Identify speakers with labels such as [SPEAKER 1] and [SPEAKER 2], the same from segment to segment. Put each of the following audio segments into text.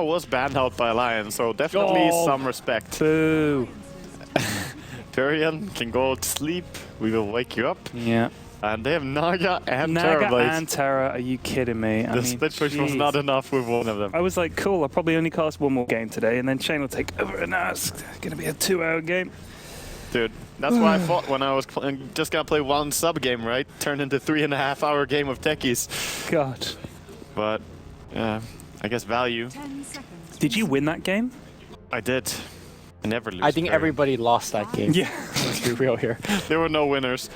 [SPEAKER 1] was banned out by Lion, so definitely some respect.
[SPEAKER 2] Boo.
[SPEAKER 1] Tyrion can go to sleep. We will wake you up.
[SPEAKER 2] Yeah.
[SPEAKER 1] And they have Naga and Terra Blades.
[SPEAKER 2] and Terra, are you kidding me?
[SPEAKER 1] The split push was not enough with one of them.
[SPEAKER 2] I was like, cool, I'll probably only cast one more game today, and then Shane will take over, and now it's going to be a 2-hour game.
[SPEAKER 1] Dude, that's why I thought when I was just going to play one sub game, right? Turned into 3.5-hour game of techies.
[SPEAKER 2] God.
[SPEAKER 1] But, I guess value.
[SPEAKER 2] Did you win that game?
[SPEAKER 1] I did. I never lose.
[SPEAKER 3] I think everybody lost that game.
[SPEAKER 2] Yeah.
[SPEAKER 3] Let's be real here.
[SPEAKER 1] There were no winners.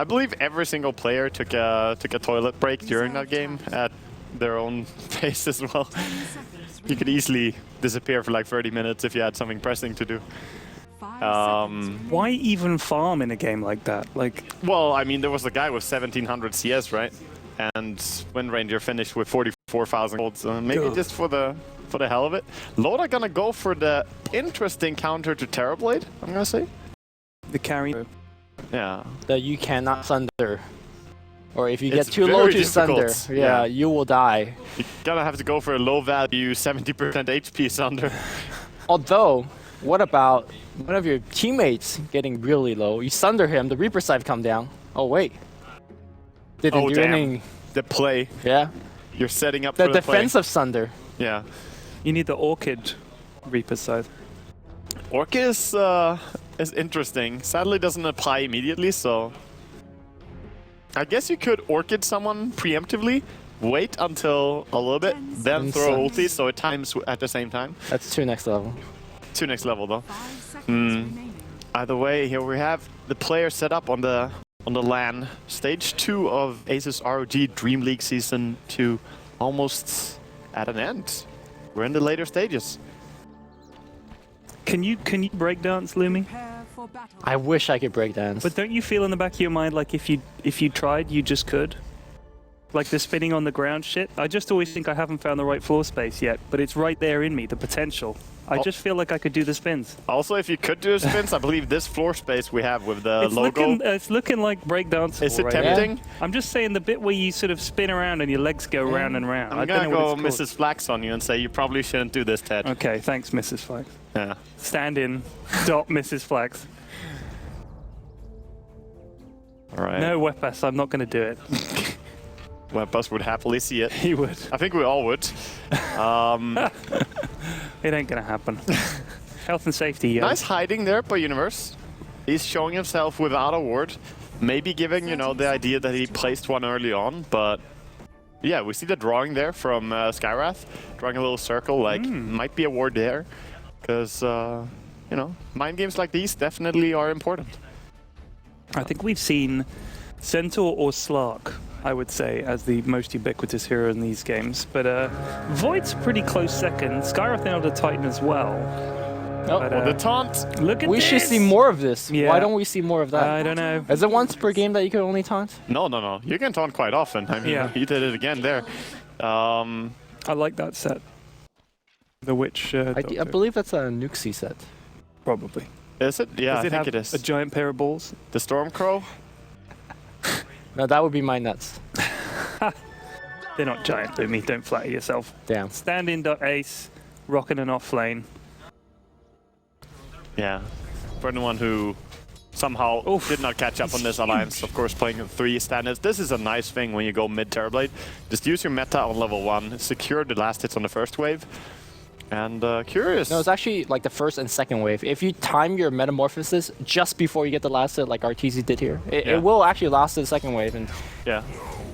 [SPEAKER 1] I believe every single player took a toilet break during that game at their own pace as well. You could easily disappear for like 30 minutes if you had something pressing to do.
[SPEAKER 2] Why even farm in a game like that? Like,
[SPEAKER 1] well, I mean, there was a guy with 1700 CS, right? And Wind Ranger finished with 44,000 gold. So maybe just for the hell of it. Loda gonna go for the interesting counter to Terrorblade, I'm gonna say.
[SPEAKER 2] the carry.
[SPEAKER 1] Yeah.
[SPEAKER 3] That you cannot Sunder. Or if you
[SPEAKER 1] It's
[SPEAKER 3] get too low to
[SPEAKER 1] difficult.
[SPEAKER 3] Sunder, yeah, you will die.
[SPEAKER 1] You're gonna have to go for a low value 70% HP Sunder.
[SPEAKER 3] Although, what about one of your teammates getting really low? You Sunder him, the Reaper Scythe come down. Oh wait. Didn't do anything.
[SPEAKER 1] The play.
[SPEAKER 3] Yeah.
[SPEAKER 1] You're setting up
[SPEAKER 3] The
[SPEAKER 1] for the play.
[SPEAKER 3] defensive Sunder.
[SPEAKER 1] Yeah.
[SPEAKER 2] You need the Orchid Reaper Scythe.
[SPEAKER 1] Orchid is interesting. Sadly doesn't apply immediately, so... I guess you could Orchid someone preemptively, wait until a little bit, then throw ulti so it times at the same time.
[SPEAKER 3] That's 2 next level.
[SPEAKER 1] 2 next level though. Either way, here we have the player set up on the LAN. Stage 2 of ASUS ROG DreamLeague Season 2 almost at an end. We're in the later stages.
[SPEAKER 2] Can you breakdance, Lumi?
[SPEAKER 3] I wish I could breakdance.
[SPEAKER 2] But don't you feel in the back of your mind like if you tried, you just could? Like the spinning on the ground shit? I just always think I haven't found the right floor space yet, but it's right there in me, the potential. I just feel like I could do the spins.
[SPEAKER 1] Also, if you could do the spins, I believe this floor space we have with the logo...
[SPEAKER 2] It's looking like breakdance.
[SPEAKER 1] Is it tempting?
[SPEAKER 2] Yeah. I'm just saying the bit where you sort of spin around and your legs go round and round.
[SPEAKER 1] I'm gonna go Mrs. Flax on you and say you probably shouldn't do this, Ted.
[SPEAKER 2] Okay, thanks, Mrs. Flax.
[SPEAKER 1] Yeah.
[SPEAKER 2] Stand in. Dot Mrs. Flax.
[SPEAKER 1] All right.
[SPEAKER 2] No, Wepas, I'm not going to do it.
[SPEAKER 1] Wepas would happily see it.
[SPEAKER 2] He would.
[SPEAKER 1] I think we all would.
[SPEAKER 2] It ain't going to happen. Health and safety, yeah.
[SPEAKER 1] Nice hiding there by Universe. He's showing himself without a ward. Maybe giving, you know, the idea that he placed one early on, but... Yeah, we see the drawing there from Skywrath. Drawing a little circle, like, might be a ward there. Because, you know, mind games like these definitely are important.
[SPEAKER 2] I think we've seen Centaur or Slark, I would say, as the most ubiquitous hero in these games. But Void's pretty close second. Skywrath nailed a Titan as well.
[SPEAKER 3] Oh,
[SPEAKER 2] but,
[SPEAKER 1] the taunt!
[SPEAKER 2] Look at
[SPEAKER 3] we
[SPEAKER 2] this!
[SPEAKER 3] should see more of this.
[SPEAKER 2] Yeah.
[SPEAKER 3] Why don't we see more of that?
[SPEAKER 2] I don't know.
[SPEAKER 3] Is it once per game that you can only taunt?
[SPEAKER 1] No. You can taunt quite often. I mean, he did it again there.
[SPEAKER 2] I like that set. The Witch.
[SPEAKER 3] I believe that's a Nuxie set.
[SPEAKER 2] Probably.
[SPEAKER 1] Is it? Yeah, I think it is.
[SPEAKER 2] A giant pair of balls?
[SPEAKER 1] The Stormcrow?
[SPEAKER 3] No, that would be my nuts.
[SPEAKER 2] They're not giant, Lumi. Don't flatter yourself.
[SPEAKER 3] Damn.
[SPEAKER 2] Stand in .ace, rocking an off lane.
[SPEAKER 1] Yeah. For anyone who somehow did not catch up on this alliance, of course, playing 3 standards. This is a nice thing when you go mid Terrorblade. Just use your meta on level 1, secure the last hits on the first wave. And curious.
[SPEAKER 3] No, it's actually like the first and second wave. If you time your metamorphosis just before you get the last hit, like RTZ did here, it will actually last to the second wave, and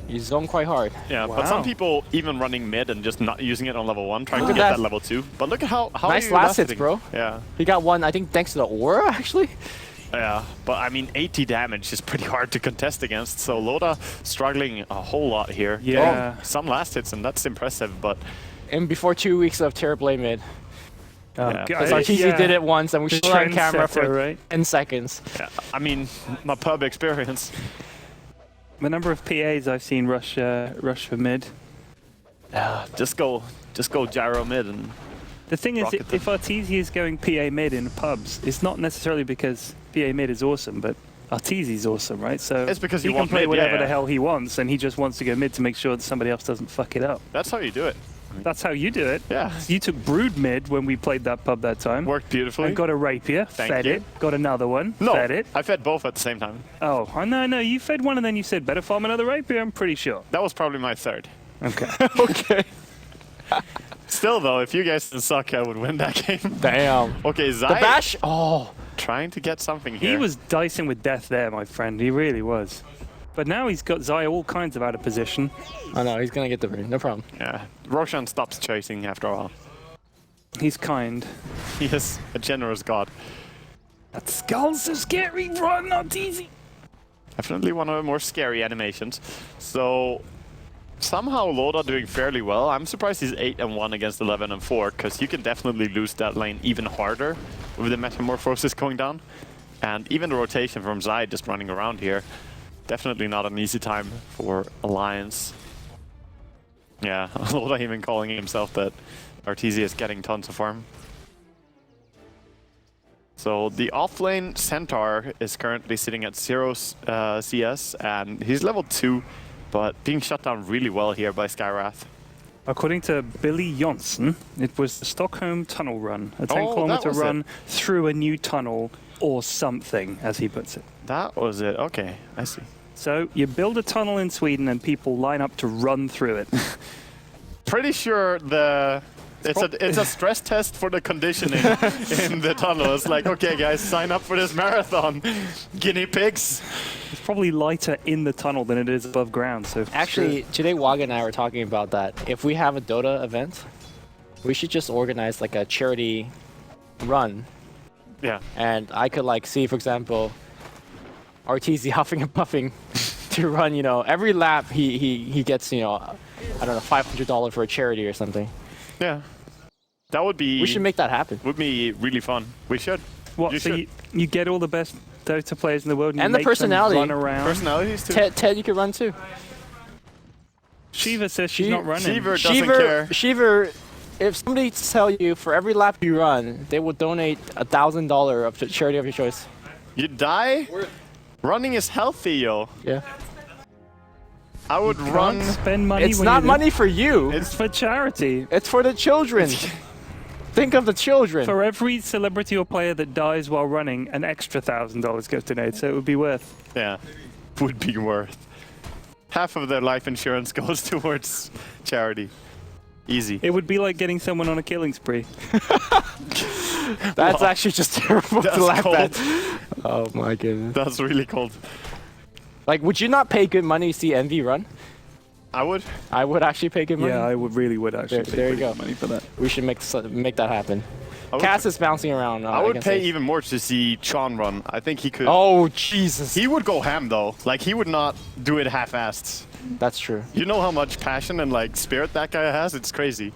[SPEAKER 3] you zone quite hard.
[SPEAKER 1] Yeah,
[SPEAKER 2] wow.
[SPEAKER 1] But some people even running mid and just not using it on level 1, trying to get that level 2. But look at how
[SPEAKER 3] nice last hits, bro.
[SPEAKER 1] Yeah.
[SPEAKER 3] He got one, I think, thanks to the aura, actually.
[SPEAKER 1] Yeah, but I mean, 80 damage is pretty hard to contest against. So Loda struggling a whole lot here.
[SPEAKER 2] Yeah.
[SPEAKER 1] Some last hits, and that's impressive, but...
[SPEAKER 3] And before 2 weeks of Terrorblade mid. Because
[SPEAKER 1] Yeah.
[SPEAKER 3] RTZ did it once, and we showed on camera for 10 seconds.
[SPEAKER 1] Yeah, I mean, my pub experience.
[SPEAKER 2] The number of PAs I've seen rush for mid.
[SPEAKER 1] Just go gyro mid and...
[SPEAKER 2] The thing is, if Arteezy is going PA mid in pubs, it's not necessarily because PA mid is awesome, but Arteezy's awesome, right? So
[SPEAKER 1] it's because
[SPEAKER 2] he can play
[SPEAKER 1] mid,
[SPEAKER 2] whatever the hell he wants, and he just wants to go mid to make sure that somebody else doesn't fuck it up.
[SPEAKER 1] That's how you do it.
[SPEAKER 2] That's how you do it.
[SPEAKER 1] Yeah.
[SPEAKER 2] You took brood mid when we played that pub that time.
[SPEAKER 1] Worked beautifully.
[SPEAKER 2] And got a rapier, fed it, got another one, fed it.
[SPEAKER 1] I fed both at the same time.
[SPEAKER 2] Oh, no, you fed one and then you said better farm another rapier, I'm pretty sure.
[SPEAKER 1] That was probably my third.
[SPEAKER 2] Okay.
[SPEAKER 3] Okay.
[SPEAKER 1] Still though, if you guys didn't suck, I would win that game.
[SPEAKER 3] Damn.
[SPEAKER 1] Okay, Zai.
[SPEAKER 3] The bash? Oh.
[SPEAKER 1] Trying to get something here.
[SPEAKER 2] He was dicing with death there, my friend. He really was. But now he's got Zai all kinds of out of position.
[SPEAKER 3] Oh no, he's gonna get the ring. No problem.
[SPEAKER 1] Yeah. Roshan stops chasing after a while.
[SPEAKER 2] He's kind.
[SPEAKER 1] He is a generous god.
[SPEAKER 2] That skull's so scary, run, not easy.
[SPEAKER 1] Definitely one of the more scary animations. So somehow Loda doing fairly well. I'm surprised he's 8-1 against 11-4, because you can definitely lose that lane even harder with the Metamorphosis going down. And even the rotation from Zai just running around here. Definitely not an easy time for Alliance. Yeah, Loda even calling himself that Arteezy is getting tons of farm. So the offlane Centaur is currently sitting at 0 CS, and he's level 2, but being shut down really well here by Skywrath.
[SPEAKER 2] According to Billy Jonsson, it was the Stockholm tunnel run, a 10-kilometer run through a new tunnel or something, as he puts it.
[SPEAKER 1] That was it. Okay, I see.
[SPEAKER 2] So you build a tunnel in Sweden and people line up to run through it.
[SPEAKER 1] Pretty sure it's a stress test for the conditioning in the tunnel. It's like, okay guys, sign up for this marathon. Guinea pigs.
[SPEAKER 2] It's probably lighter in the tunnel than it is above ground. So
[SPEAKER 3] actually, today Waga and I were talking about that. If we have a Dota event, we should just organize like a charity run.
[SPEAKER 1] Yeah.
[SPEAKER 3] And I could like see, for example, Arteezy huffing and puffing to run, you know, every lap he gets, you know, I don't know, $500 for a charity or something.
[SPEAKER 1] Yeah. That would be...
[SPEAKER 3] We should make that happen.
[SPEAKER 1] Would be really fun. We should.
[SPEAKER 2] What, so you get all the best Dota players in the world and
[SPEAKER 3] the
[SPEAKER 2] you
[SPEAKER 3] personality.
[SPEAKER 2] Run around?
[SPEAKER 1] Personalities too.
[SPEAKER 3] Ted, you could run too.
[SPEAKER 2] Shiva says she's not running.
[SPEAKER 1] Shiva doesn't care.
[SPEAKER 3] Shiva, if somebody tell you for every lap you run, they will donate $1,000 of charity of your choice.
[SPEAKER 1] You die? Running is healthy, yo.
[SPEAKER 3] Yeah.
[SPEAKER 1] I would run.
[SPEAKER 2] Spend money.
[SPEAKER 3] It's not money for you.
[SPEAKER 2] It's for charity.
[SPEAKER 3] It's for the children. Think of the children.
[SPEAKER 2] For every celebrity or player that dies while running, an extra $1,000 gets donated, so it would be worth.
[SPEAKER 1] Yeah, would be worth. Half of their life insurance goes towards charity. Easy.
[SPEAKER 2] It would be like getting someone on a killing spree.
[SPEAKER 3] That's actually just terrible to laugh
[SPEAKER 1] cold.
[SPEAKER 3] at. Oh my goodness.
[SPEAKER 1] That's really cold.
[SPEAKER 3] Like, would you not pay good money to see Envy run?
[SPEAKER 1] I would.
[SPEAKER 3] I would actually pay good money.
[SPEAKER 2] Yeah, I really would actually pay
[SPEAKER 3] there you go.
[SPEAKER 2] good money for that.
[SPEAKER 3] We should make that happen. Cass is bouncing around.
[SPEAKER 1] I would pay even more to see Sean run. I think he could.
[SPEAKER 3] Oh, Jesus.
[SPEAKER 1] He would go ham though. Like, he would not do it half-assed.
[SPEAKER 3] That's true.
[SPEAKER 1] You know how much passion and like spirit that guy has? It's crazy.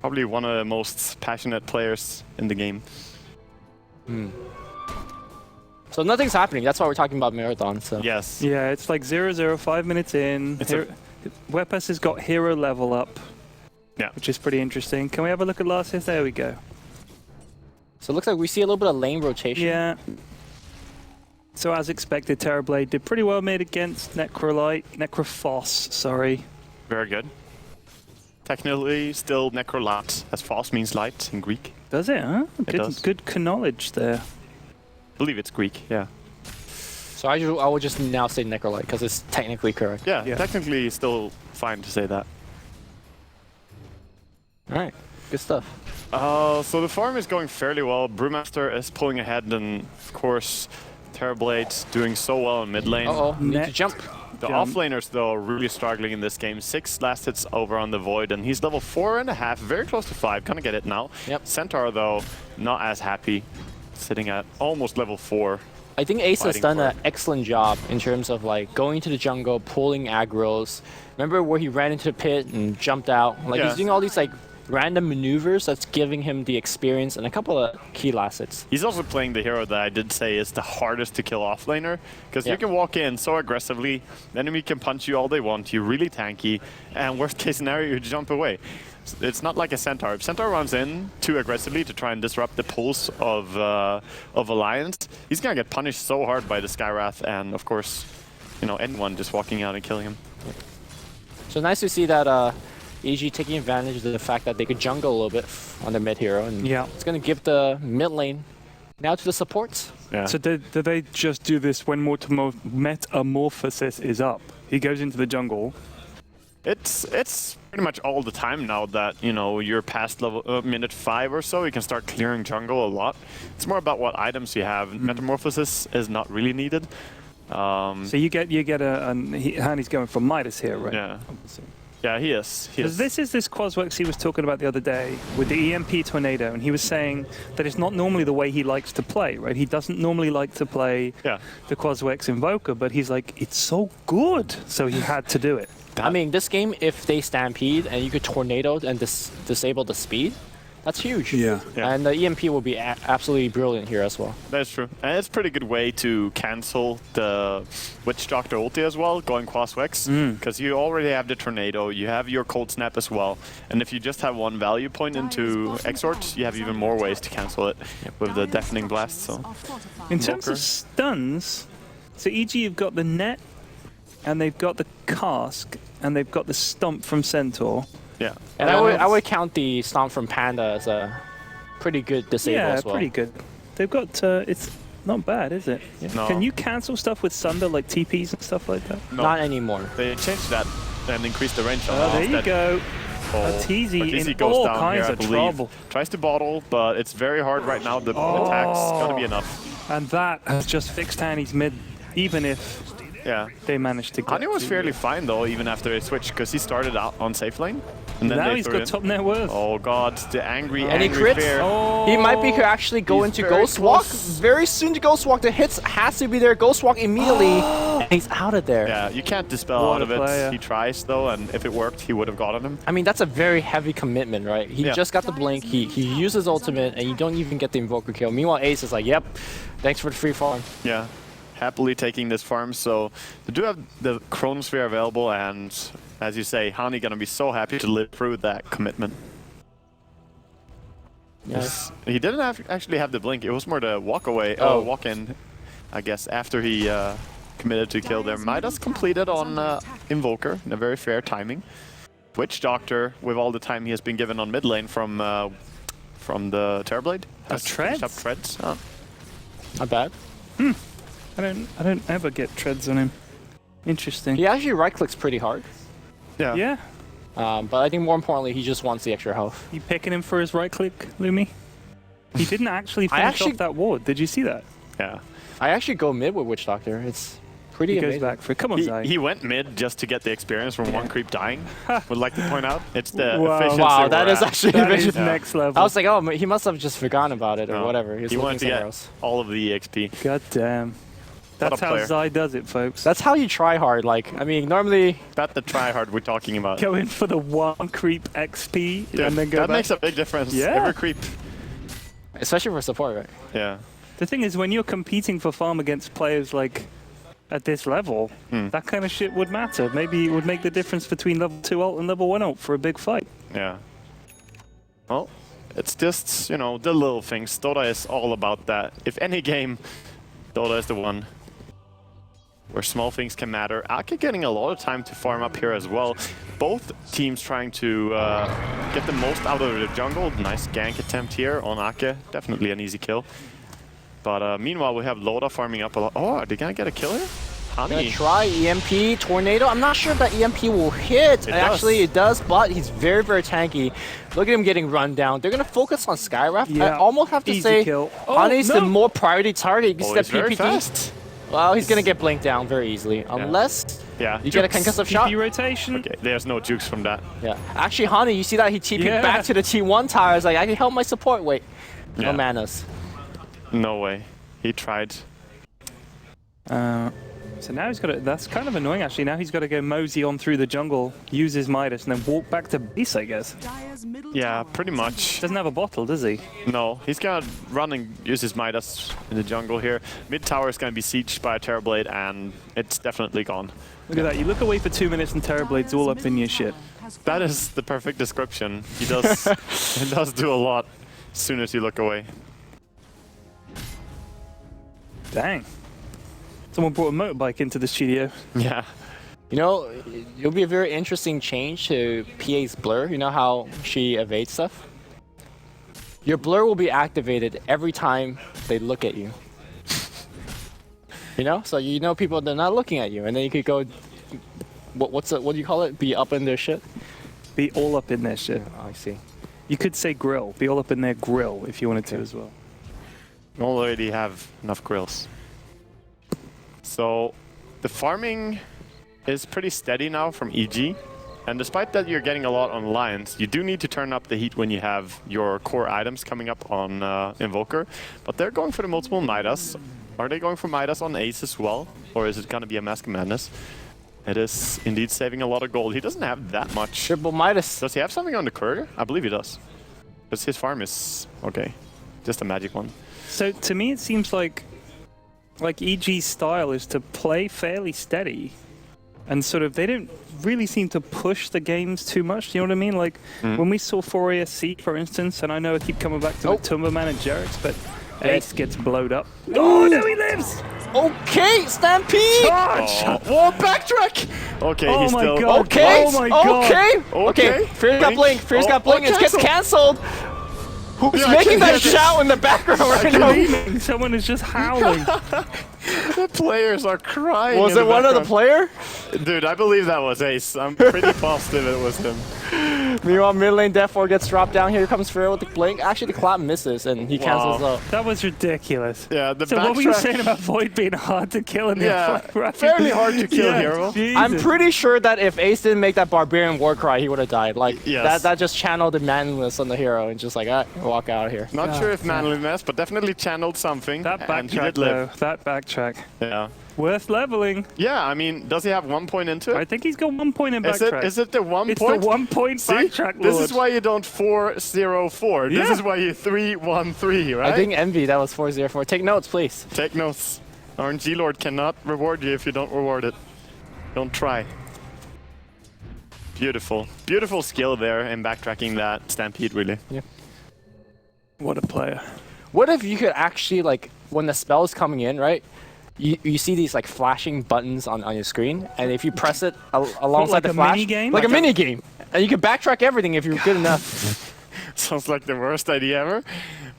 [SPEAKER 1] Probably one of the most passionate players in the game.
[SPEAKER 3] So nothing's happening. That's why we're talking about marathon. So
[SPEAKER 1] Yes.
[SPEAKER 2] Yeah, it's like 0-0, 5 minutes in. Wepas has got hero level up.
[SPEAKER 1] Yeah.
[SPEAKER 2] Which is pretty interesting. Can we have a look at last hit? There we go.
[SPEAKER 3] So it looks like we see a little bit of lane rotation.
[SPEAKER 2] Yeah. So as expected, Terrorblade did pretty well made against Necrophos, sorry.
[SPEAKER 1] Very good. Technically, still Necrolat, as Phos means light in Greek.
[SPEAKER 2] Does it, huh?
[SPEAKER 1] It does.
[SPEAKER 2] Good knowledge there.
[SPEAKER 1] I believe it's Greek, yeah.
[SPEAKER 3] So I will just now say Necrolite because it's technically correct.
[SPEAKER 1] Yeah, technically still fine to say that.
[SPEAKER 3] All right, good stuff.
[SPEAKER 1] So the farm is going fairly well. Brewmaster is pulling ahead, and of course, Terrorblade doing so well in mid lane.
[SPEAKER 3] Uh-oh, need to jump.
[SPEAKER 1] The offlaners, though, are really struggling in this game. 6 last hits over on the Void, and he's level 4.5, very close to 5. Gonna get it now.
[SPEAKER 3] Yep.
[SPEAKER 1] Centaur, though, not as happy, sitting at almost level 4.
[SPEAKER 3] I think Ace has done an excellent job in terms of like going to the jungle, pulling aggros. Remember where he ran into the pit and jumped out? Like he's doing all these like random maneuvers that's giving him the experience and a couple of key last hits.
[SPEAKER 1] He's also playing the hero that I did say is the hardest to kill offlaner, because you can walk in so aggressively, the enemy can punch you all they want, you're really tanky, and worst case scenario, you jump away. It's not like a Centaur. If Centaur runs in too aggressively to try and disrupt the pulse of Alliance, he's gonna get punished so hard by the Skywrath and, of course, you know, anyone just walking out and killing him.
[SPEAKER 3] So nice to see that EG taking advantage of the fact that they could jungle a little bit on their mid hero, and it's going to give the mid lane now to the supports.
[SPEAKER 2] Yeah. So do they just do this when Metamorphosis is up? He goes into the jungle.
[SPEAKER 1] It's pretty much all the time now that, you know, you're past level minute 5 or so, you can start clearing jungle a lot. It's more about what items you have. Metamorphosis is not really needed.
[SPEAKER 2] So you get Hani's going for Midas here, right?
[SPEAKER 1] Yeah. Yeah, he is.
[SPEAKER 2] This is this Quaswex he was talking about the other day with the EMP Tornado, and he was saying that it's not normally the way he likes to play, right? He doesn't normally like to play the Quaswex Invoker, but he's like, it's so good, so he had to do it.
[SPEAKER 3] I mean, this game, if they stampede and you could tornado and disable the speed, that's huge.
[SPEAKER 4] Yeah.
[SPEAKER 3] And the EMP will be absolutely brilliant here as well.
[SPEAKER 1] That's true. And it's a pretty good way to cancel the Witch Doctor ulti as well, going Quaswex, because you already have the Tornado, you have your Cold Snap as well, and if you just have one value point into Exort, you have even more ways to cancel it with the Deafening Blast. So,
[SPEAKER 2] in terms of stuns, so EG you've got the Net, and they've got the Cask, and they've got the Stomp from Centaur.
[SPEAKER 1] Yeah.
[SPEAKER 3] And I would count the Stomp from Panda as a pretty good disable as well.
[SPEAKER 2] Yeah, pretty good. They've got, it's not bad, is it? Yeah.
[SPEAKER 1] No.
[SPEAKER 2] Can you cancel stuff with Sunder, like TPs and stuff like that?
[SPEAKER 1] No.
[SPEAKER 3] Not anymore.
[SPEAKER 1] They changed that and increased the range.
[SPEAKER 2] There you go. Teasy in all kinds of trouble.
[SPEAKER 1] Tries to bottle, but it's very hard right now. The attack's gotta be enough.
[SPEAKER 2] And that has just fixed Hani's mid, even if they managed to get
[SPEAKER 1] Hani was fairly fine though, even after they switched, because he started out on safe lane. And then
[SPEAKER 2] now he's got top net worth.
[SPEAKER 1] Oh god, the angry
[SPEAKER 3] crits?
[SPEAKER 1] fair.
[SPEAKER 3] He might be actually going to Ghost Walk. Very soon to Ghost Walk. The hits has to be there. Ghost Walk immediately. And he's out of there.
[SPEAKER 1] Yeah, you can't dispel out of it. He tries though, and if it worked, he would have gotten him.
[SPEAKER 3] I mean, that's a very heavy commitment, right? He just got the blink. He uses ultimate, and you don't even get the Invoker kill. Meanwhile, Ace is like, yep, thanks for the free farm.
[SPEAKER 1] Yeah. Happily taking this farm, so they do have the Chronosphere available, and as you say, Hani gonna be so happy to live through that commitment. Yes. He didn't actually have the blink, it was more the walk away, walk in, I guess, after he committed to kill there. Midas completed on Invoker in a very fair timing. Witch Doctor, with all the time he has been given on mid lane from the Terrorblade. Treads. Oh.
[SPEAKER 3] Not bad.
[SPEAKER 2] I don't ever get treads on him. Interesting.
[SPEAKER 3] He actually right clicks pretty hard.
[SPEAKER 2] Yeah.
[SPEAKER 3] But I think more importantly, he just wants the extra health.
[SPEAKER 2] You picking him for his right click, Lumi? He didn't actually finish off that ward. Did you see that?
[SPEAKER 1] Yeah.
[SPEAKER 3] I actually go mid with Witch Doctor. It's pretty amazing.
[SPEAKER 2] He goes back for it. Come on, Zai.
[SPEAKER 1] He went mid just to get the experience from one creep dying. Would like to point out. It's the efficiency.
[SPEAKER 3] Wow, that is actually
[SPEAKER 2] next level.
[SPEAKER 3] I was like, oh, he must have just forgotten about it or whatever.
[SPEAKER 1] He wanted to get all of the EXP.
[SPEAKER 2] God damn. That's how Zai does it, folks.
[SPEAKER 3] That's how you try hard. Like, I mean, normally...
[SPEAKER 1] That's the try hard we're talking about.
[SPEAKER 2] Go in for the one creep XP and then go back.
[SPEAKER 1] That makes a big difference.
[SPEAKER 2] Yeah.
[SPEAKER 1] Every creep.
[SPEAKER 3] Especially for support, right?
[SPEAKER 1] Yeah.
[SPEAKER 2] The thing is, when you're competing for farm against players like at this level, that kind of shit would matter. Maybe it would make the difference between level 2 ult and level 1 ult for a big fight.
[SPEAKER 1] Yeah. Well, it's just, you know, the little things. Dota is all about that. If any game, Dota is the one where small things can matter. Ake getting a lot of time to farm up here as well. Both teams trying to get the most out of the jungle. Nice gank attempt here on Ake. Definitely an easy kill. But meanwhile, we have Loda farming up a lot. Oh, are they gonna get a kill here?
[SPEAKER 3] Gonna try EMP, Tornado. I'm not sure if that EMP will hit. Actually, it does, but he's very, very tanky. Look at him getting run down. They're gonna focus on Skywrath.
[SPEAKER 2] Yeah.
[SPEAKER 3] I almost have to say, Hani's the more priority target. You see that
[SPEAKER 1] very
[SPEAKER 3] PPD?
[SPEAKER 1] fast.
[SPEAKER 3] Well, he's gonna get blinked down very easily, unless you get a concussive shot.
[SPEAKER 2] TP rotation.
[SPEAKER 1] Okay, there's no jukes from that.
[SPEAKER 3] Yeah, actually, Hani, you see that he TP'd back to the T1 tower. It's like, I can help my support. Wait, no manas.
[SPEAKER 1] No way. He tried.
[SPEAKER 2] So now he's got to, that's kind of annoying actually. Now he's got to go mosey on through the jungle, use his Midas, and then walk back to base, I guess.
[SPEAKER 1] Yeah, pretty much.
[SPEAKER 2] Doesn't have a bottle, does he?
[SPEAKER 1] No, he's gonna run and use his Midas in the jungle here. Mid tower is gonna be sieged by a Terrorblade, and it's definitely gone.
[SPEAKER 2] Look at that, you look away for 2 minutes and Terrorblade's all up in your shit.
[SPEAKER 1] That is the perfect description. He does, he does do a lot as soon as you look away.
[SPEAKER 2] Dang. Someone brought a motorbike into the studio.
[SPEAKER 1] Yeah.
[SPEAKER 3] You know, it'll be a very interesting change to PA's blur. You know how she evades stuff? Your blur will be activated every time they look at you. You know? So you know people, they're not looking at you. And then you could go, what do you call it? Be up in their shit?
[SPEAKER 2] Be all up in their shit.
[SPEAKER 3] Oh, I see.
[SPEAKER 2] You could say grill. Be all up in their grill if you wanted to as well.
[SPEAKER 1] We already have enough grills. So the farming is pretty steady now from EG. And despite that you're getting a lot on Lions, you do need to turn up the heat when you have your core items coming up on Invoker. But they're going for the multiple Midas. Are they going for Midas on Ace as well? Or is it going to be a Mask of Madness? It is indeed saving a lot of gold. He doesn't have that much.
[SPEAKER 3] Triple Midas.
[SPEAKER 1] Does he have something on the courier? I believe he does. Because his farm is okay. Just a magic one.
[SPEAKER 2] So to me, it seems like EG's style is to play fairly steady, and sort of they don't really seem to push the games too much. Do you know what I mean? Like when we saw 4ASC, for instance, and I know I keep coming back to Tumberman and Jerix, but Ace gets blowed up. Oh no, he lives!
[SPEAKER 3] Okay, Stampede!
[SPEAKER 2] Charge!
[SPEAKER 1] Whoa, backtrack! Okay,
[SPEAKER 2] Oh
[SPEAKER 1] he's
[SPEAKER 2] my
[SPEAKER 1] still...
[SPEAKER 2] God.
[SPEAKER 3] Okay,
[SPEAKER 2] Oh my God.
[SPEAKER 3] okay. Fear's got blink, Fear's got blink, it gets cancelled! Who's
[SPEAKER 1] Yeah, I
[SPEAKER 3] making
[SPEAKER 1] can
[SPEAKER 3] that
[SPEAKER 1] hear this.
[SPEAKER 3] shout in the background right now?
[SPEAKER 2] Screaming. Someone is just howling.
[SPEAKER 1] The players are crying.
[SPEAKER 3] Was
[SPEAKER 1] in
[SPEAKER 3] it one of the
[SPEAKER 1] background.
[SPEAKER 3] player?
[SPEAKER 1] Dude, I believe that was Ace. I'm pretty positive it was him.
[SPEAKER 3] Meanwhile, mid lane Death 4 gets dropped down. Here comes Fear with the blink. Actually, the clap misses and he cancels out.
[SPEAKER 2] That was ridiculous.
[SPEAKER 1] Yeah, the
[SPEAKER 2] So
[SPEAKER 1] backtrack...
[SPEAKER 2] what were you saying about Void being hard to kill in the
[SPEAKER 1] Yeah, fairly hard to kill hero.
[SPEAKER 3] I'm pretty sure that if Ace didn't make that Barbarian war cry, he would have died. Like,
[SPEAKER 1] Yes.
[SPEAKER 3] that just channeled the manliness on the hero and just like, walk out of here.
[SPEAKER 1] Not sure if manliness, but definitely channeled something.
[SPEAKER 2] That
[SPEAKER 1] and he
[SPEAKER 2] backtrack,
[SPEAKER 1] did live.
[SPEAKER 2] though. That backtrack.
[SPEAKER 1] Yeah.
[SPEAKER 2] Worth leveling.
[SPEAKER 1] Yeah, I mean, does he have 1 point into
[SPEAKER 2] I
[SPEAKER 1] it?
[SPEAKER 2] think he's got 1 point in
[SPEAKER 1] Is
[SPEAKER 2] backtrack.
[SPEAKER 1] it the 1
[SPEAKER 2] It's
[SPEAKER 1] point?
[SPEAKER 2] the 1 point
[SPEAKER 1] See?
[SPEAKER 2] backtrack,
[SPEAKER 1] This
[SPEAKER 2] Lord.
[SPEAKER 1] is why you don't 4-0-4. This
[SPEAKER 2] Yeah.
[SPEAKER 1] is why you 3-1-3, right?
[SPEAKER 3] I think Envy, that was 4-0-4. Take notes, please.
[SPEAKER 1] Take notes. RNG Lord cannot reward you if you don't reward it. Don't try. Beautiful. Beautiful skill there in backtracking that Stampede, really.
[SPEAKER 3] Yeah.
[SPEAKER 2] What a player.
[SPEAKER 3] What if you could actually, like, when the spell is coming in, right? You see these like flashing buttons on your screen, and if you press it alongside
[SPEAKER 2] like
[SPEAKER 3] the
[SPEAKER 2] a
[SPEAKER 3] flash,
[SPEAKER 2] mini-game?
[SPEAKER 3] like a mini game, and you can backtrack everything if you're good enough.
[SPEAKER 1] Sounds like the worst idea ever.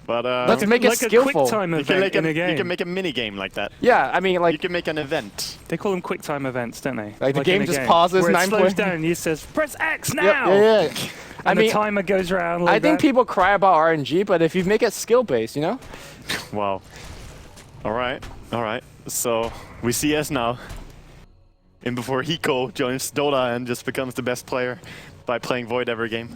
[SPEAKER 1] But
[SPEAKER 3] Let's make it
[SPEAKER 2] like
[SPEAKER 3] skillful.
[SPEAKER 2] a quick time
[SPEAKER 1] you can
[SPEAKER 2] event
[SPEAKER 1] make
[SPEAKER 2] in a game.
[SPEAKER 1] You can make a mini game like that.
[SPEAKER 3] Yeah, I mean, like,
[SPEAKER 1] You can make an event.
[SPEAKER 2] They call them quick time events, don't they?
[SPEAKER 3] Like the
[SPEAKER 2] in
[SPEAKER 3] game
[SPEAKER 2] a
[SPEAKER 3] just pauses,
[SPEAKER 2] where it
[SPEAKER 3] 9
[SPEAKER 2] slows
[SPEAKER 3] point-
[SPEAKER 2] down and it says, press X now!
[SPEAKER 3] yeah. I
[SPEAKER 2] And
[SPEAKER 3] mean,
[SPEAKER 2] the timer goes around like
[SPEAKER 3] I think
[SPEAKER 2] that.
[SPEAKER 3] people cry about RNG, but if you make it skill-based, you know?
[SPEAKER 1] Wow. All right. All right. So we see us now. And before Hiko joins Dota and just becomes the best player by playing Void every game.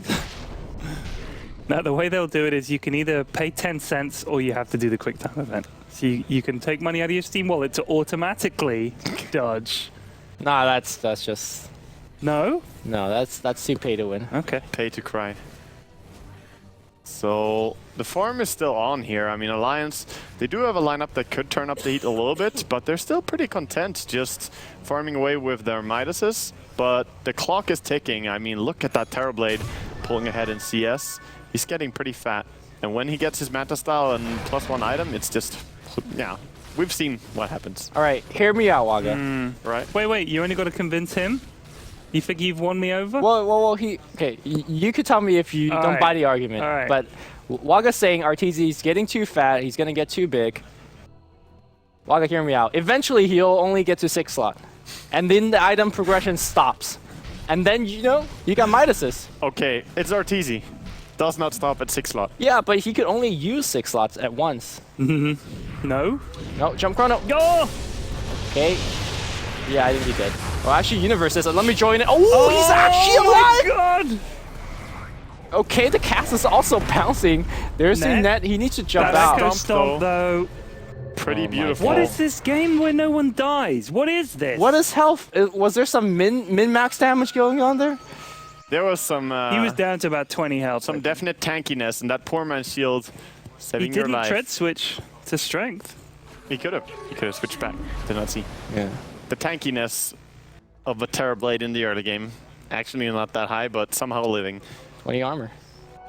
[SPEAKER 2] Now, the way they'll do it is you can either pay 10 cents or you have to do the quick time event. So you can take money out of your Steam wallet to automatically dodge.
[SPEAKER 3] Nah, that's just
[SPEAKER 2] No?
[SPEAKER 3] no, that's too pay to win.
[SPEAKER 2] Okay.
[SPEAKER 1] Pay to cry. So the farm is still on here. I mean, Alliance, they do have a lineup that could turn up the heat a little bit, but they're still pretty content just farming away with their Midases. But the clock is ticking. I mean, look at that Terrorblade pulling ahead in CS. He's getting pretty fat. And when he gets his Manta Style and +1 item, it's just, yeah, we've seen what happens.
[SPEAKER 3] All right, hear me out, Waga.
[SPEAKER 1] Right?
[SPEAKER 2] Wait, you only got to convince him? You think you've won me over?
[SPEAKER 3] Well, okay, you could tell me if you
[SPEAKER 2] All
[SPEAKER 3] don't
[SPEAKER 2] right.
[SPEAKER 3] buy the argument.
[SPEAKER 2] All right.
[SPEAKER 3] But Waga's saying RTZ's getting too fat, he's gonna get too big. Waga, hear me out. Eventually, he'll only get to 6 slot. And then the item progression stops. And then, you know, you got Midases.
[SPEAKER 1] Okay, it's Arteezy. Does not stop at 6 slot.
[SPEAKER 3] Yeah, but he could only use 6 slots at once.
[SPEAKER 2] No?
[SPEAKER 3] No, jump chrono.
[SPEAKER 2] Go!
[SPEAKER 3] Okay. Yeah, I think he did. Well, actually, Universe is. Let me join it. Oh, he's actually alive!
[SPEAKER 2] My God!
[SPEAKER 3] Okay, the cast is also bouncing. There's the
[SPEAKER 2] Net?
[SPEAKER 3] net. He needs to jump
[SPEAKER 2] That
[SPEAKER 3] out.
[SPEAKER 2] echo
[SPEAKER 1] Stomp,
[SPEAKER 2] stomp, though.
[SPEAKER 1] Pretty
[SPEAKER 3] Oh my
[SPEAKER 1] beautiful.
[SPEAKER 2] What is this game where no one dies? What is this?
[SPEAKER 3] What is health? Was there some min-max damage going on there?
[SPEAKER 1] There was some
[SPEAKER 2] He was down to about 20 health.
[SPEAKER 1] some definite tankiness, and that poor man's shield
[SPEAKER 2] He
[SPEAKER 1] saving your
[SPEAKER 2] didn't
[SPEAKER 1] life.
[SPEAKER 2] tread switch to strength.
[SPEAKER 1] He could have. He could have switched back. Did not see.
[SPEAKER 3] Yeah.
[SPEAKER 1] The tankiness of a Terrorblade in the early game. Actually not that high, but somehow living.
[SPEAKER 3] 20 armor.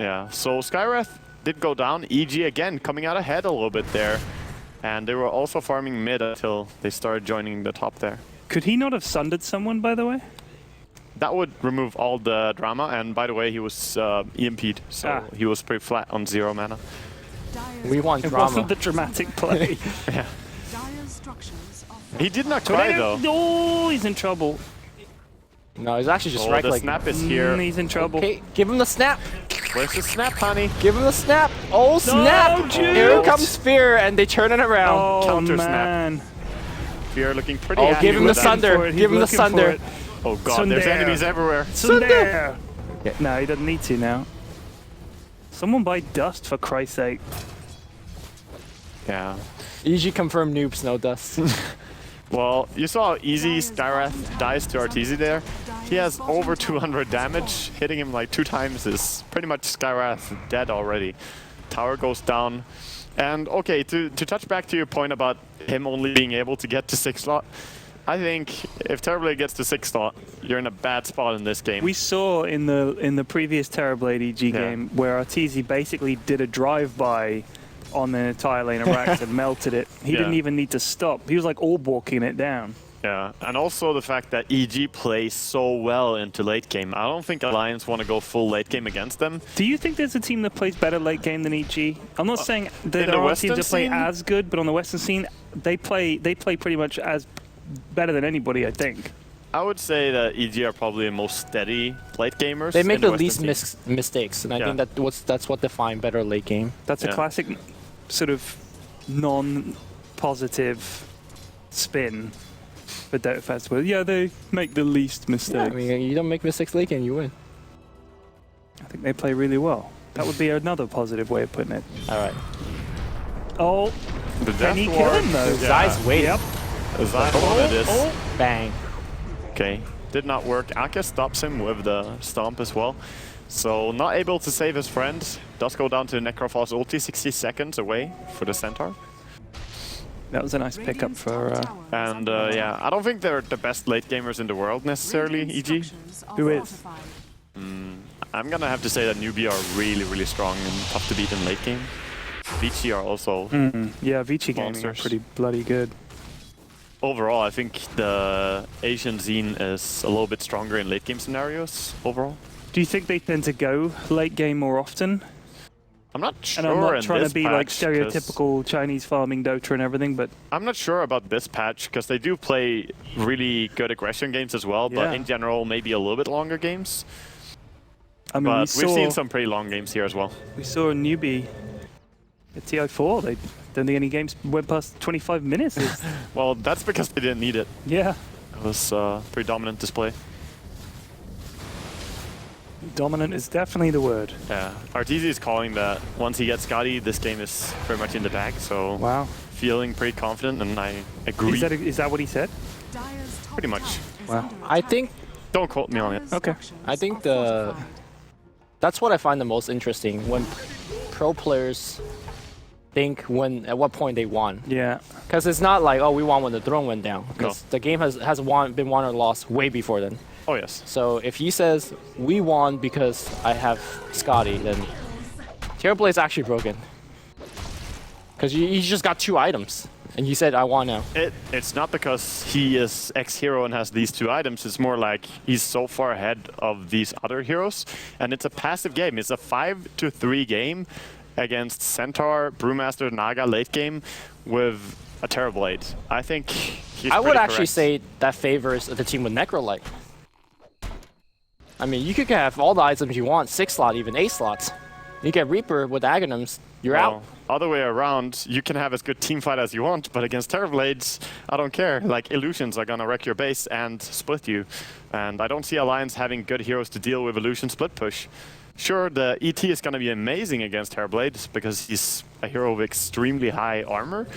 [SPEAKER 1] Yeah, so Skywrath did go down. EG again coming out ahead a little bit there. And they were also farming mid until they started joining the top there.
[SPEAKER 2] Could he not have sundered someone, by the way?
[SPEAKER 1] That would remove all the drama, and by the way, he was EMP'd, so he was pretty flat on 0 mana.
[SPEAKER 3] We want
[SPEAKER 2] It
[SPEAKER 3] drama.
[SPEAKER 2] wasn't the dramatic play.
[SPEAKER 1] Yeah. He did not cry though.
[SPEAKER 2] Oh, he's in trouble.
[SPEAKER 3] No, he's actually just right
[SPEAKER 1] the
[SPEAKER 3] like.
[SPEAKER 1] snap is here.
[SPEAKER 2] He's in trouble.
[SPEAKER 3] Okay, give him the snap.
[SPEAKER 1] Where's the snap, honey?
[SPEAKER 3] Give him the snap. Oh, snap! Here comes Fear, and they turn it around.
[SPEAKER 2] Oh,
[SPEAKER 1] Counter snap.
[SPEAKER 2] man.
[SPEAKER 1] We're looking pretty
[SPEAKER 3] Oh,
[SPEAKER 1] happy
[SPEAKER 3] give him the
[SPEAKER 1] with that.
[SPEAKER 3] thunder. Give him the thunder.
[SPEAKER 1] Oh god, there's enemies everywhere.
[SPEAKER 2] Thunder. No, he doesn't need to now. Someone buy dust, for Christ's sake.
[SPEAKER 1] Yeah.
[SPEAKER 3] EG confirmed noobs, no dust.
[SPEAKER 1] Well, you saw how easy Skywrath dies to Arteezy there. He has over 200 damage. Hitting him like 2 times is pretty much Skywrath dead already. Tower goes down. And okay, to touch back to your point about him only being able to get to 6 slot, I think if Terrorblade gets to 6 slot, you're in a bad spot in this game.
[SPEAKER 2] We saw in the previous Terrorblade EG game where Arteezy basically did a drive-by on the entire lane of Rax and melted it. He didn't even need to stop. He was like all walking it down.
[SPEAKER 1] Yeah, and also the fact that EG plays so well into late game. I don't think Alliance want to go full late game against them.
[SPEAKER 2] Do you think there's a team that plays better late game than EG? I'm not saying that there aren't teams that play as good, but on the Western scene, they play pretty much as better than anybody, I think.
[SPEAKER 1] I would say that EG are probably the most steady late gamers.
[SPEAKER 3] They make
[SPEAKER 1] in the
[SPEAKER 3] least
[SPEAKER 1] Western
[SPEAKER 3] mistakes, and I think that's what defines better late game.
[SPEAKER 2] That's a classic sort of non-positive spin for Dota Festival. Yeah, they make the least mistakes.
[SPEAKER 3] Yeah, I mean, you don't make mistakes late game, you win.
[SPEAKER 2] I think they play really well. That would be another positive way of putting it.
[SPEAKER 3] All right.
[SPEAKER 2] Oh, can he kill him though?
[SPEAKER 3] Zai's waiting.
[SPEAKER 2] Yep.
[SPEAKER 1] Zai wanted this.
[SPEAKER 3] Bang.
[SPEAKER 1] Okay, did not work. Aka stops him with the stomp as well. So not able to save his friend. Does go down to Necrophos ulti, 60 seconds away for the Centaur.
[SPEAKER 2] That was a nice pickup for...
[SPEAKER 1] And yeah, I don't think they're the best late gamers in the world necessarily, EG.
[SPEAKER 2] Who is?
[SPEAKER 1] I'm gonna have to say that Newbie are really, really strong and tough to beat in late game. Vici are also
[SPEAKER 2] Yeah, Vici gaming are pretty bloody good.
[SPEAKER 1] Overall, I think the Asian scene is a little bit stronger in late game scenarios overall.
[SPEAKER 2] Do you think they tend to go late game more often?
[SPEAKER 1] I'm not sure.
[SPEAKER 2] And I'm not trying
[SPEAKER 1] in
[SPEAKER 2] to be like stereotypical Chinese farming Dota and everything, but
[SPEAKER 1] I'm not sure about this patch because they do play really good aggression games as well, but in general, maybe a little bit longer games.
[SPEAKER 2] I mean,
[SPEAKER 1] but we've seen some pretty long games here as well.
[SPEAKER 2] We saw a newbie at TI4. They don't think any games went past 25 minutes.
[SPEAKER 1] Well, that's because they didn't need it.
[SPEAKER 2] Yeah.
[SPEAKER 1] It was pretty dominant display.
[SPEAKER 2] Dominant is definitely the word.
[SPEAKER 1] Yeah, Arteezy is calling that once he gets Scotty, this game is pretty much in the bag. So feeling pretty confident, and I agree.
[SPEAKER 2] Is that what he said?
[SPEAKER 1] Pretty much.
[SPEAKER 2] Wow.
[SPEAKER 3] I think.
[SPEAKER 1] Don't quote me on it.
[SPEAKER 2] Okay.
[SPEAKER 3] I think that's what I find the most interesting when pro players think at what point they won.
[SPEAKER 2] Yeah.
[SPEAKER 3] Because it's not like, oh, we won when the throne went down. Because the game has been won or lost way before then.
[SPEAKER 1] Oh yes.
[SPEAKER 3] So if he says we won because I have Scotty, then Terrorblade is actually broken. Because he just got 2 items, and he said I won now.
[SPEAKER 1] It's not because he is X-hero and has these 2 items. It's more like he's so far ahead of these other heroes, and it's a passive game. It's a 5-3 game against Centaur, Brewmaster, Naga late game with a Terrorblade. I think he's
[SPEAKER 3] I would actually
[SPEAKER 1] correct.
[SPEAKER 3] say that favors the team with Necrolite. I mean, you could have all the items you want, 6 slot, even 8 slots. You get Reaper with Aghanims, you're out.
[SPEAKER 1] Other way around, you can have as good team fight as you want, but against Terrorblades, I don't care. Like, Illusions are gonna wreck your base and split you. And I don't see Alliance having good heroes to deal with Illusion split push. Sure, the ET is gonna be amazing against Terrorblades because he's a hero with extremely high armor,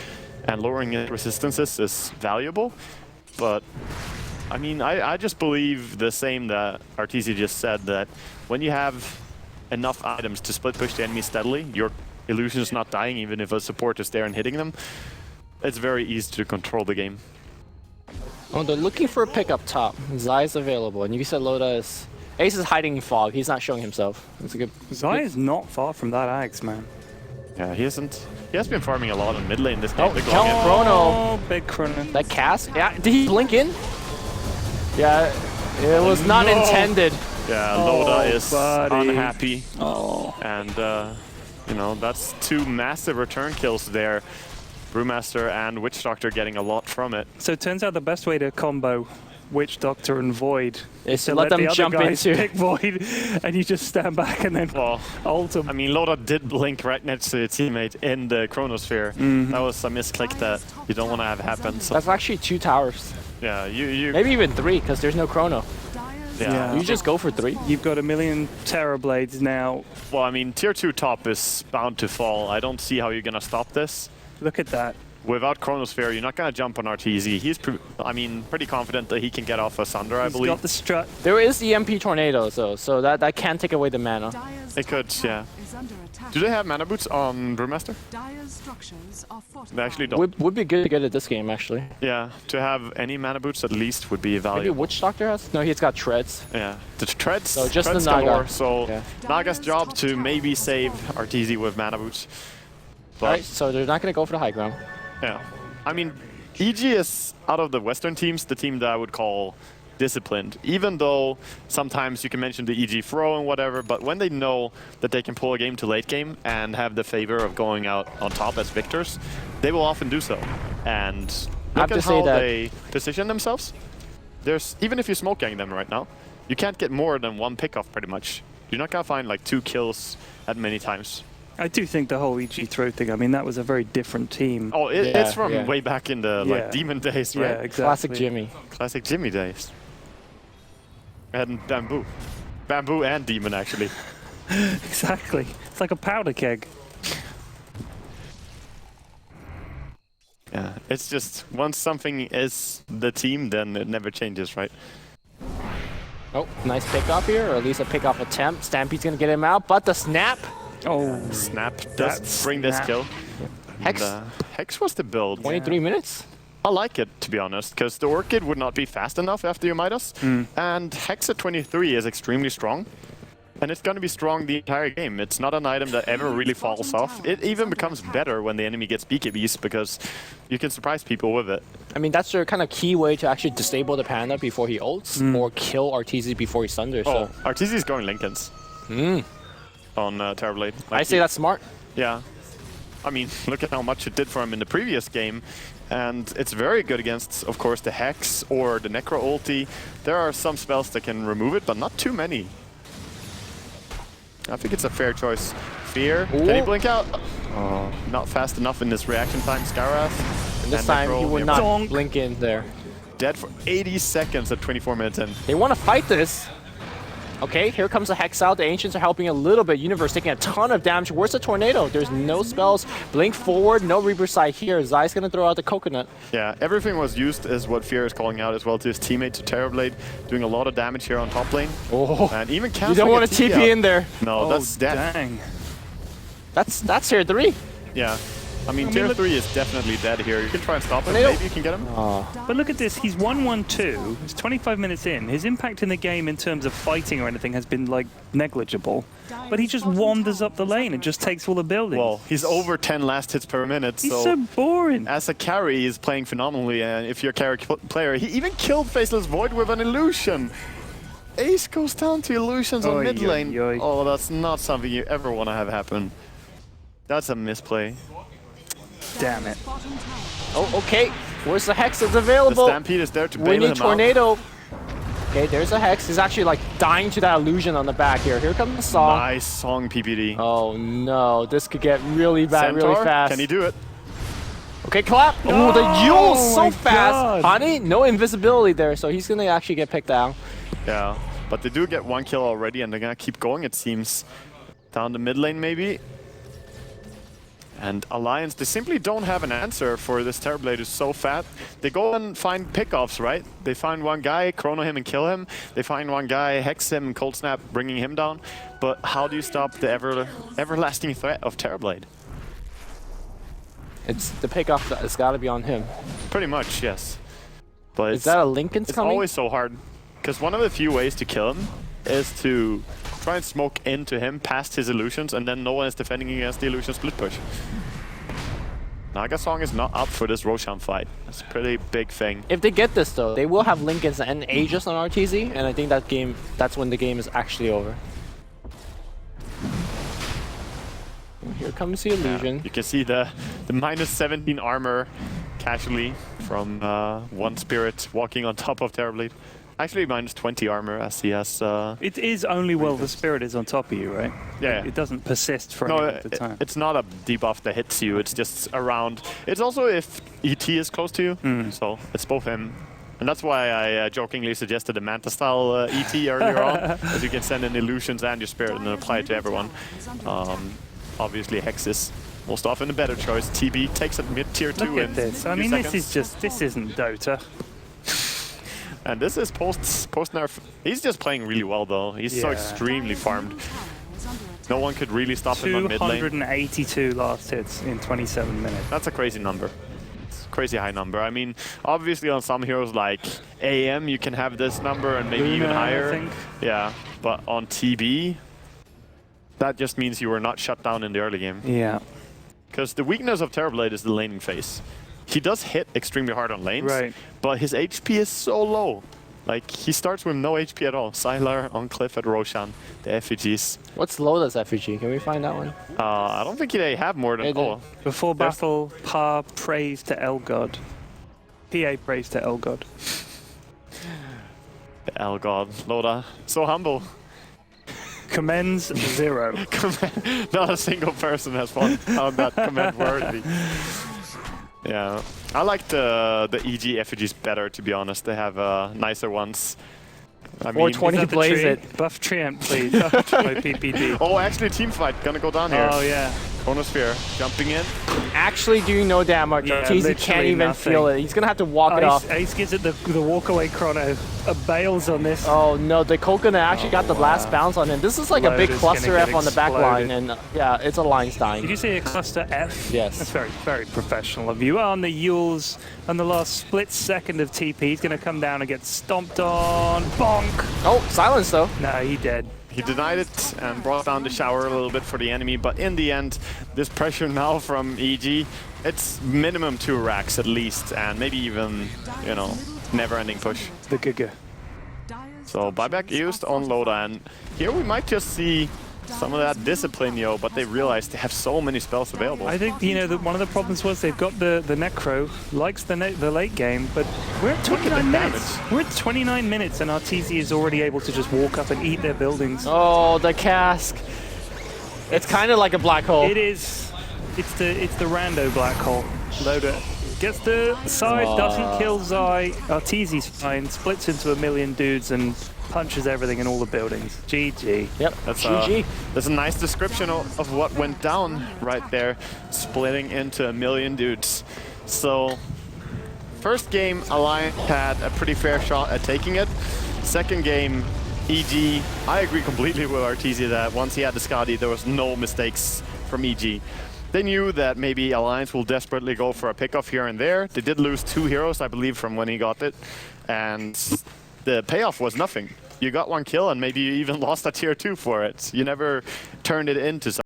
[SPEAKER 1] and lowering his resistances is valuable, but I mean, I just believe the same that Arteezy just said, that when you have enough items to split push the enemy steadily, your illusion is not dying even if a support is there and hitting them, it's very easy to control the game.
[SPEAKER 3] Oh, they're looking for a pick up top. Zai is available, and you said Loda is... Ace is hiding in fog, he's not showing himself. It's a good...
[SPEAKER 2] Zai is not far from that Axe, man.
[SPEAKER 1] Yeah, he has been farming a lot in mid lane this game.
[SPEAKER 3] Oh, Chrono.
[SPEAKER 2] Big Chrono.
[SPEAKER 3] That cast? Yeah, did he blink in? Yeah, it was not
[SPEAKER 1] no.
[SPEAKER 3] intended.
[SPEAKER 1] Yeah, Loda is
[SPEAKER 2] buddy.
[SPEAKER 1] unhappy.
[SPEAKER 2] Oh.
[SPEAKER 1] And, you know, that's 2 massive return kills there. Brewmaster and Witch Doctor getting a lot from it.
[SPEAKER 2] So it turns out the best way to combo Witch Doctor and Void
[SPEAKER 3] is to
[SPEAKER 2] let
[SPEAKER 3] them
[SPEAKER 2] the other
[SPEAKER 3] jump
[SPEAKER 2] guys
[SPEAKER 3] into
[SPEAKER 2] pick Void, and you just stand back and then ult them.
[SPEAKER 1] I mean, Loda did blink right next to a teammate in the Chronosphere. That was a misclick that you don't want to have happen. So
[SPEAKER 3] That's actually 2 towers.
[SPEAKER 1] yeah, you
[SPEAKER 3] Maybe even 3, because there's no chrono.
[SPEAKER 1] yeah.
[SPEAKER 3] You just go for 3.
[SPEAKER 2] You've got 1,000,000 Terrorblades now.
[SPEAKER 1] Well, I mean, tier 2 top is bound to fall. I don't see how you're gonna stop this.
[SPEAKER 2] Look at that.
[SPEAKER 1] Without Chronosphere, you're not gonna jump on RTZ. He's, I mean, pretty confident that he can get off a Sunder, I
[SPEAKER 2] He's
[SPEAKER 1] believe.
[SPEAKER 2] got the strut.
[SPEAKER 3] There is EMP tornadoes though, so that can take away the mana.
[SPEAKER 1] It could, yeah. Do they have mana boots on Brewmaster? They actually don't.
[SPEAKER 3] Would be good to get it this game actually.
[SPEAKER 1] Yeah, to have any mana boots at least would be
[SPEAKER 3] Maybe
[SPEAKER 1] valuable.
[SPEAKER 3] Witch Doctor has? No, he's got treads.
[SPEAKER 1] Yeah, the treads.
[SPEAKER 3] So just
[SPEAKER 1] treads
[SPEAKER 3] the Naga.
[SPEAKER 1] galore, so
[SPEAKER 3] Yeah.
[SPEAKER 1] Naga's job to maybe save RTZ with mana boots. But
[SPEAKER 3] Alright, so they're not gonna go for the high ground.
[SPEAKER 1] yeah, I mean, EG is out of the Western teams the team that I would call disciplined. Even though sometimes you can mention the EG throw and whatever, but when they know that they can pull a game to late game and have the favor of going out on top as victors, they will often do so. And look at how they position themselves. There's even if you smoke gang them right now, you can't get more than 1 pickoff pretty much. You're not gonna find like 2 kills at many times.
[SPEAKER 2] I do think the whole EG throw thing, I mean, that was a very different team.
[SPEAKER 1] Oh, it's from way back in the like
[SPEAKER 2] Yeah.
[SPEAKER 1] demon days, right?
[SPEAKER 2] Yeah, exactly.
[SPEAKER 3] Classic Jimmy.
[SPEAKER 1] Classic Jimmy days. And Bamboo. Bamboo and Demon, actually.
[SPEAKER 2] Exactly. It's like a powder keg.
[SPEAKER 1] Yeah, it's just once something is the team, then it never changes, right?
[SPEAKER 3] Oh, nice pick off here, or at least a pick off attempt. Stampede's gonna get him out, but the snap.
[SPEAKER 2] Oh,
[SPEAKER 1] Snap does bring this kill.
[SPEAKER 3] Hex.
[SPEAKER 1] And, Hex was the build.
[SPEAKER 3] 23 minutes.
[SPEAKER 1] I like it, to be honest, because the Orchid would not be fast enough after your Midas. And Hex at 23 is extremely strong. And it's going to be strong the entire game. It's not an item that ever really falls off. It even becomes better when the enemy gets BKBs because you can surprise people with it.
[SPEAKER 3] I mean, that's their kind of key way to actually disable the Panda before he ults, or kill RTZ before he Sunders.
[SPEAKER 1] Oh,
[SPEAKER 3] So.
[SPEAKER 1] RTZ is going Lincolns on Terrorblade.
[SPEAKER 3] I say that's smart.
[SPEAKER 1] Yeah. I mean, look at how much it did for him in the previous game. And it's very good against, of course, the Hex or the Necro ulti. There are some spells that can remove it, but not too many. I think it's a fair choice. Fear.
[SPEAKER 3] Ooh.
[SPEAKER 1] Can he blink out? Oh, not fast enough in this reaction time. Skywrath.
[SPEAKER 3] And this time
[SPEAKER 1] Necro
[SPEAKER 3] he would
[SPEAKER 1] nearby.
[SPEAKER 3] not blink in there.
[SPEAKER 1] Dead for 80 seconds at 24 minutes in.
[SPEAKER 3] They want to fight this. Okay, here comes the Hex out. The Ancients are helping a little bit. Universe taking a ton of damage. Where's the Tornado? There's no spells. Blink forward, no Reaper Sight here. Zai's gonna throw out the Coconut.
[SPEAKER 1] Yeah, everything was used as what Fear is calling out as well to his teammate, to Terrorblade, doing a lot of damage here on top lane.
[SPEAKER 3] Oh,
[SPEAKER 1] And even
[SPEAKER 3] you
[SPEAKER 1] canceling
[SPEAKER 3] don't want
[SPEAKER 1] a
[SPEAKER 3] to TP in there.
[SPEAKER 1] No,
[SPEAKER 2] oh,
[SPEAKER 1] that's death.
[SPEAKER 2] dang.
[SPEAKER 3] That's tier 3.
[SPEAKER 1] Yeah. I mean, tier 3 is definitely dead here. You can try and stop him.
[SPEAKER 3] Tornado.
[SPEAKER 1] Maybe you can get him.
[SPEAKER 2] But look at this, he's 1-1-2. It's 25 minutes in. His impact in the game in terms of fighting or anything has been, like, negligible. But he just wanders up the lane and just takes all the buildings.
[SPEAKER 1] Well, he's over 10 last hits per minute,
[SPEAKER 2] He's so boring.
[SPEAKER 1] as a carry, he's playing phenomenally. And if you're a carry player, he even killed Faceless Void with an illusion. Ace goes down to illusions on
[SPEAKER 2] Oy,
[SPEAKER 1] mid lane.
[SPEAKER 2] oy, oy.
[SPEAKER 1] Oh, that's not something you ever want to have happen. That's a misplay.
[SPEAKER 2] Damn it.
[SPEAKER 3] Oh, okay. Where's the Hex that's
[SPEAKER 1] The
[SPEAKER 3] available?
[SPEAKER 1] Stampede is there to
[SPEAKER 3] We
[SPEAKER 1] bail
[SPEAKER 3] need
[SPEAKER 1] him out.
[SPEAKER 3] Tornado. Okay, there's a Hex. He's actually like dying to that illusion on the back here. Here comes the Saw.
[SPEAKER 1] Nice song, PPD.
[SPEAKER 3] Oh no, this could get really bad really
[SPEAKER 1] Centaur,
[SPEAKER 3] fast.
[SPEAKER 1] can he do it?
[SPEAKER 3] Okay, clap.
[SPEAKER 2] No!
[SPEAKER 3] Ooh, the Yule so
[SPEAKER 2] my
[SPEAKER 3] fast.
[SPEAKER 2] God.
[SPEAKER 3] Honey, no invisibility there, so he's gonna actually get picked out.
[SPEAKER 1] Yeah, but they do get 1 kill already, and they're gonna keep going, it seems. Down the mid lane, maybe. And Alliance, they simply don't have an answer for this Terrorblade who's so fat. They go and find pickoffs, right? They find one guy, chrono him and kill him. They find one guy, hex him, cold snap, bringing him down. But how do you stop the everlasting threat of Terrorblade?
[SPEAKER 3] It's the pickoff that has got to be on him.
[SPEAKER 1] Pretty much, yes. But
[SPEAKER 3] Is that a Lincoln's
[SPEAKER 1] it's
[SPEAKER 3] coming?
[SPEAKER 1] always so hard. Because one of the few ways to kill him is to try and smoke into him past his illusions, and then no one is defending against the illusion split push. Nagasong is not up for this Roshan fight. That's a pretty big thing.
[SPEAKER 3] If they get this though, they will have Lincolns and Aegis on RTZ, and I think that's when the game is actually over. Here comes the illusion.
[SPEAKER 1] Yeah, you can see the minus 17 armor casually from one spirit walking on top of Terrorblade. Actually, minus 20 armor as he has.
[SPEAKER 2] It is only while the spirit is on top of you, right?
[SPEAKER 1] Yeah.
[SPEAKER 2] It doesn't persist for any length of time.
[SPEAKER 1] It's not a debuff that hits you. It's just around. It's also if ET is close to you. So it's both him. And that's why I jokingly suggested a Manta style ET earlier on, as you can send in illusions and your spirit and then apply it to everyone. Obviously, Hex is most often a better choice. TB takes it mid tier 2
[SPEAKER 2] Look at this. I mean, this isn't Dota.
[SPEAKER 1] And this is post nerf. He's just playing really well though. He's so extremely farmed. No one could really stop him on mid lane.
[SPEAKER 2] 282 last hits in 27 minutes.
[SPEAKER 1] That's a crazy number. It's a crazy high number. I mean, obviously on some heroes like AM, you can have this number and maybe even higher.
[SPEAKER 2] I think.
[SPEAKER 1] Yeah, but on TB, that just means you were not shut down in the early game.
[SPEAKER 2] Yeah.
[SPEAKER 1] Because the weakness of Terrorblade is the laning phase. He does hit extremely hard on lanes, but his HP is so low. Like, he starts with no HP at all. Sylar on Cliff at Roshan, the effigies.
[SPEAKER 3] What's Loda's effigy? Can we find that one?
[SPEAKER 1] I don't think they have more than...
[SPEAKER 2] Before battle, Pa prays to Elgod. PA prays to Elgod.
[SPEAKER 1] Elgod, Loda, so humble.
[SPEAKER 2] Commends 0.
[SPEAKER 1] Not a single person has found that comment worthy. Yeah, I like the EG effigies better, to be honest. They have nicer ones. I mean,
[SPEAKER 3] 420 plays it.
[SPEAKER 2] Buff Treant, please. By PPD.
[SPEAKER 1] Oh, actually, team fight gonna go down here.
[SPEAKER 2] Oh yeah.
[SPEAKER 1] Chronosphere jumping in.
[SPEAKER 3] Actually doing no damage.
[SPEAKER 2] Yeah,
[SPEAKER 3] TZ can't even feel it. He's gonna have to walk it off.
[SPEAKER 2] Ace gives it the walk away chrono. Bails on this.
[SPEAKER 3] Oh no, the coconut actually got the last bounce on him. This is like a big cluster F on the back line, and yeah, it's a Linestein.
[SPEAKER 2] Did you say a cluster F?
[SPEAKER 3] Yes.
[SPEAKER 2] That's very, very professional of you. On the Yules, on the last split second of TP, he's gonna come down and get stomped on. Bonk!
[SPEAKER 3] Oh, silence though.
[SPEAKER 2] No, he dead.
[SPEAKER 1] He denied it and brought down the shower a little bit for the enemy, but in the end, this pressure now from EG, it's minimum 2 racks at least, and maybe even, you know, never-ending push.
[SPEAKER 2] The Giga.
[SPEAKER 1] So buyback used on Loda, and here we might just see some of that discipline, but they realize they have so many spells available.
[SPEAKER 2] I think, that one of the problems was they've got the Necro, likes the late game, but we're at 29 minutes. We're at 29 minutes, and our TZ is already able to just walk up and eat their buildings.
[SPEAKER 3] Oh, the cask. It's kind of like a black hole.
[SPEAKER 2] It is. It's the rando black hole. Loda gets the side, doesn't kill Zai. Our TZ's fine, splits into a million dudes and punches everything in all the buildings. GG.
[SPEAKER 3] Yep,
[SPEAKER 1] that's
[SPEAKER 3] GG.
[SPEAKER 1] That's a nice description of what went down right there, splitting into a million dudes. So, first game, Alliance had a pretty fair shot at taking it. Second game, EG, I agree completely with RTZ that once he had the Skadi, there was no mistakes from EG. They knew that maybe Alliance will desperately go for a pickoff here and there. They did lose 2 heroes, I believe, from when he got it. And the payoff was nothing. You got 1 kill and maybe you even lost a tier 2 for it. You never turned it into something.